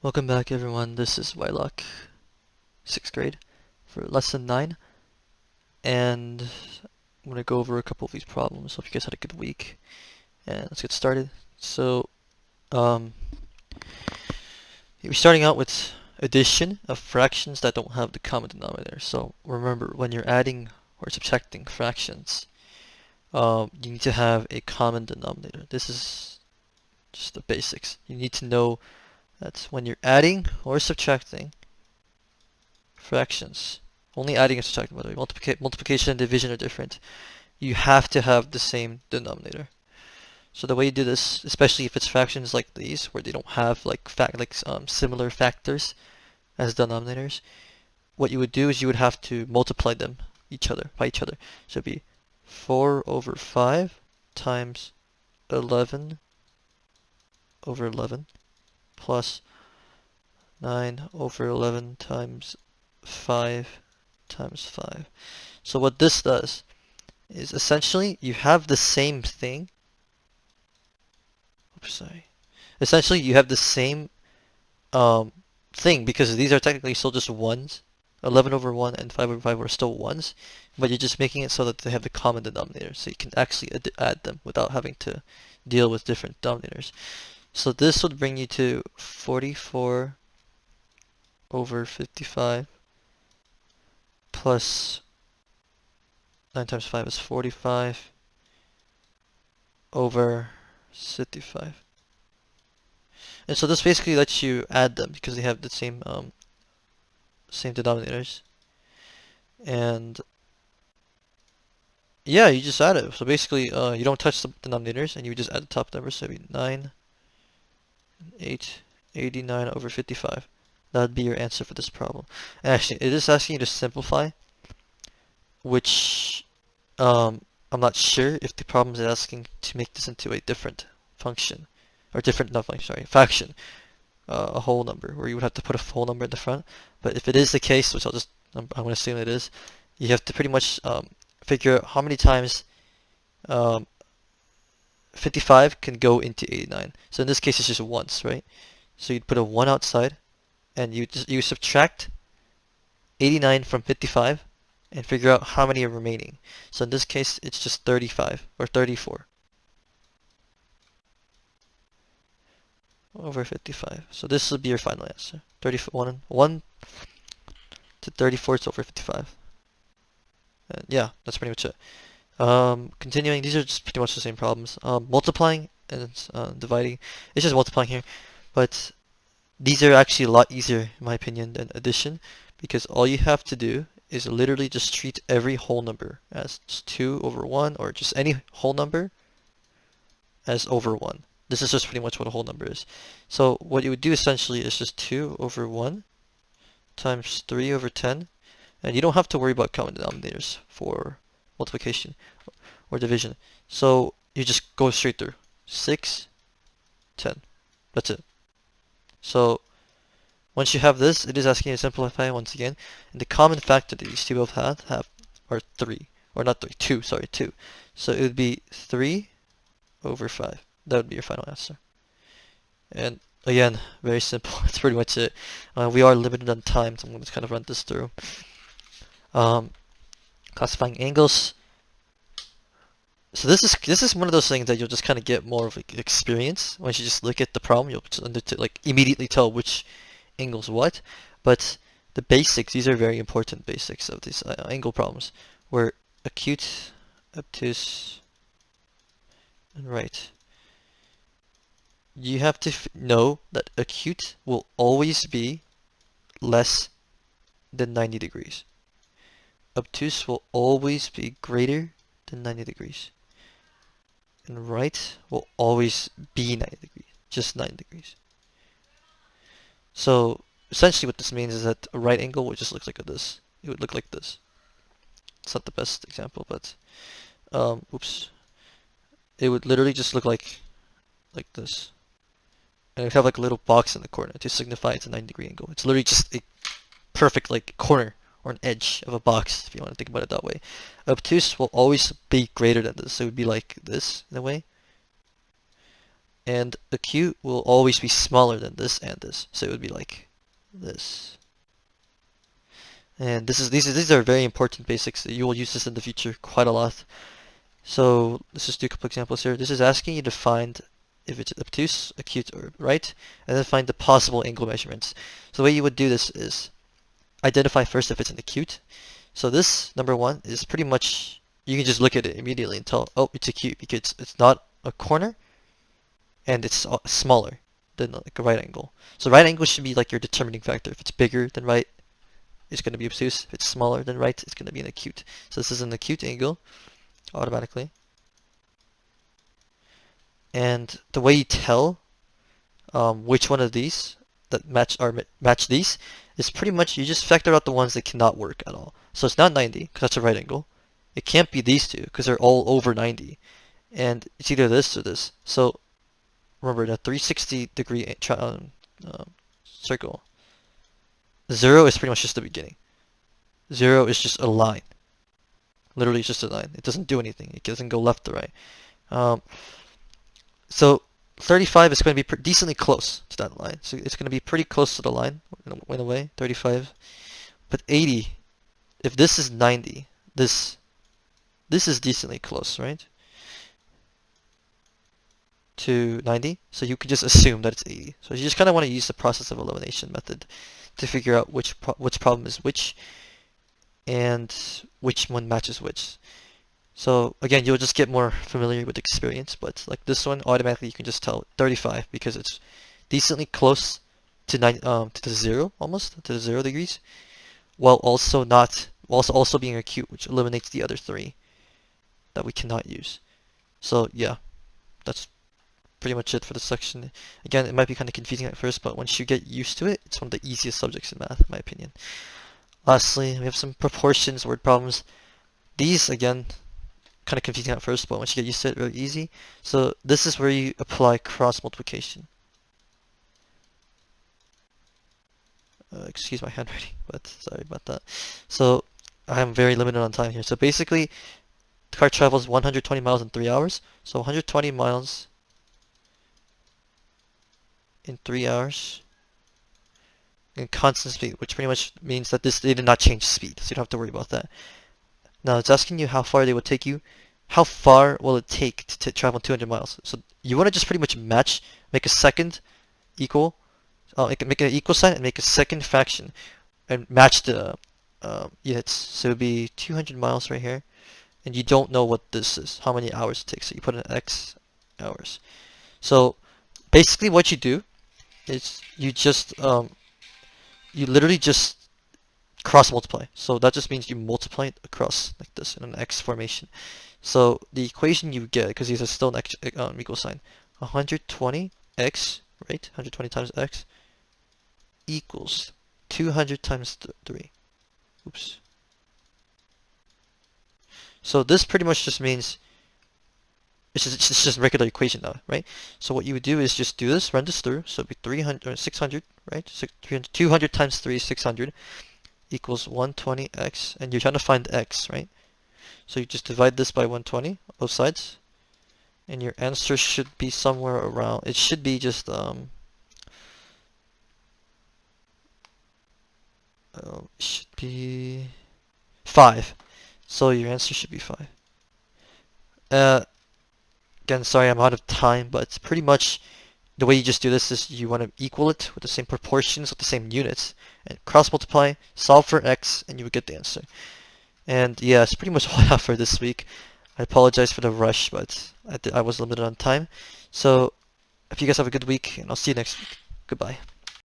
Welcome back everyone, this is Wylock, 6th grade, for lesson 9, and I'm going to go over a couple of these problems. Hope you guys had a good week, and let's get started. So, we're starting out with addition of fractions that don't have the common denominator. So remember, when you're adding or subtracting fractions, you need to have a common denominator. This is just the basics. You need to know that when you're adding or subtracting fractions, only adding and subtracting, by the way, multiplication and division are different. You have to have the same denominator. So the way you do this, especially if it's fractions like these, where they don't have similar factors as denominators, what you would do is you would have to multiply them by each other. So it'd be 4 over 5 times 11 over 11 plus 9 over 11 times 5 times 5. So what this does is essentially you have the same thing. Oops, sorry. Essentially you have the same thing because these are technically still just ones. 11 over 1 and 5 over 5 are still ones, but you're just making it so that they have the common denominator, so you can actually add them without having to deal with different denominators. So this would bring you to 44 over 55 plus 9 times 5 is 45 over 55. And so this basically lets you add them because they have the same denominators. And yeah, you just add it. So basically, you don't touch the denominators, and you just add the top numbers. So it'd be 9, 8, 89 over 55. That would be your answer for this problem. And actually, it is asking you to simplify, which I'm not sure if the problem is asking to make this into a different function, or different, not function, sorry, fraction, a whole number, where you would have to put a whole number in the front. But if it is the case, which I'm going to assume it is, you have to pretty much figure out how many times 55 can go into 89. So in this case, it's just once, right? So you'd put a 1 outside, and you subtract 89 from 55, and figure out how many are remaining. So in this case, it's just 35 or 34 over 55. So this would be your final answer. 1 to 34 is over 55. And yeah, that's pretty much it. Continuing, these are just pretty much the same problems. Multiplying and dividing, it's just multiplying here, but these are actually a lot easier, in my opinion, than addition, because all you have to do is literally just treat every whole number as just 2 over 1, or just any whole number as over 1. This is just pretty much what a whole number is. So what you would do essentially is just 2 over 1 times 3 over 10, and you don't have to worry about common denominators for multiplication or division. So you just go straight through. 6, 10. That's it. So once you have this, it is asking you to simplify once again. And the common factor that these two both have are 3. Or not 3, 2, sorry, 2. So it would be 3 over 5. That would be your final answer. And again, very simple. That's pretty much it. We are limited on time, so I'm going to kind of run this through. Classifying angles. So this is one of those things that you'll just kind of get more of experience once you just look at the problem. You'll just immediately tell which angle's what. But the basics, these are very important basics of these angle problems, where acute, obtuse, and right. You have to know that acute will always be less than 90 degrees. Obtuse will always be greater than 90 degrees. And right will always be 90 degrees, just 90 degrees. So essentially what this means is that a right angle would just look like this. It would look like this. It's not the best example, but oops. It would literally just look like this. And it would have like a little box in the corner to signify it's a 90-degree angle. It's literally just a perfect corner or an edge of a box, if you want to think about it that way. Obtuse will always be greater than this. So it would be like this in a way. and acute will always be smaller than this and this. So it would be like this. And these are very important basics. You will use this in the future quite a lot. So let's just do a couple examples here. This is asking you to find if it's obtuse, acute, or right, and then find the possible angle measurements. So the way you would do this is identify first if it's an acute. So this, number one, is pretty much, you can just look at it immediately and tell, oh, it's acute because it's not a corner and it's smaller than like a right angle. So right angle should be like your determining factor. If it's bigger than right, it's going to be obtuse. If it's smaller than right, it's going to be an acute. So this is an acute angle automatically. And the way you tell which one of these that match these is pretty much you just factor out the ones that cannot work at all. So it's not 90 because that's a right angle. It can't be these two because they're all over 90. And it's either this or this. So remember the 360-degree circle. 0 is pretty much just the beginning. 0 is just a line. Literally it's just a line. It doesn't do anything. It doesn't go left or right. So 35 is going to be decently close to that line. So it's going to be pretty close to the line in a way, 35. But 80, if this is 90, this is decently close, right? To 90. So you could just assume that it's 80. So you just kind of want to use the process of elimination method to figure out which problem is which and which one matches which. So again, you'll just get more familiar with experience, but like this one, automatically you can just tell 35 because it's decently close to to the 0, almost to the 0 degrees, while also being acute, which eliminates the other 3 that we cannot use. So yeah, that's pretty much it for this section. Again, it might be kind of confusing at first, but once you get used to it, it's one of the easiest subjects in math, in my opinion. Lastly, we have some proportions, word problems. These, again, kind of confusing at first, but once you get used to it, really easy. So this is where you apply cross multiplication. Excuse my handwriting, but sorry about that. So I'm very limited on time here. So basically, the car travels 120 miles in 3 hours. So 120 miles in 3 hours in constant speed, which pretty much means that they did not change speed, so you don't have to worry about that. Now it's asking you how far they will take you. How far will it take to travel 200 miles? So you want to just pretty much make a second equal, make an equal sign and make a second fraction and match the units. So it would be 200 miles right here, and you don't know what this is, how many hours it takes. So you put in X hours. So basically what you do is you literally just cross multiply. So that just means you multiply it across like this in an X formation. So the equation you get, because these are still an equal sign, 120x, right? 120 times x equals 200 times 3. Oops. So this pretty much just means it's just a regular equation now, right? So what you would do is just do this, run this through. So it'd be 300 or 600, right? 200 times 3 is 600 equals 120x, and you're trying to find x, right? So you just divide this by 120, both sides, and your answer should be somewhere around. It should be just it should be 5. So your answer should be 5. Again, sorry, I'm out of time, but pretty much the way you just do this is you want to equal it with the same proportions, with the same units, and cross multiply, solve for x, and you would get the answer. And yeah, it's pretty much all I have for this week. I apologize for the rush, but I was limited on time. So, if you guys have a good week, and I'll see you next week. Goodbye.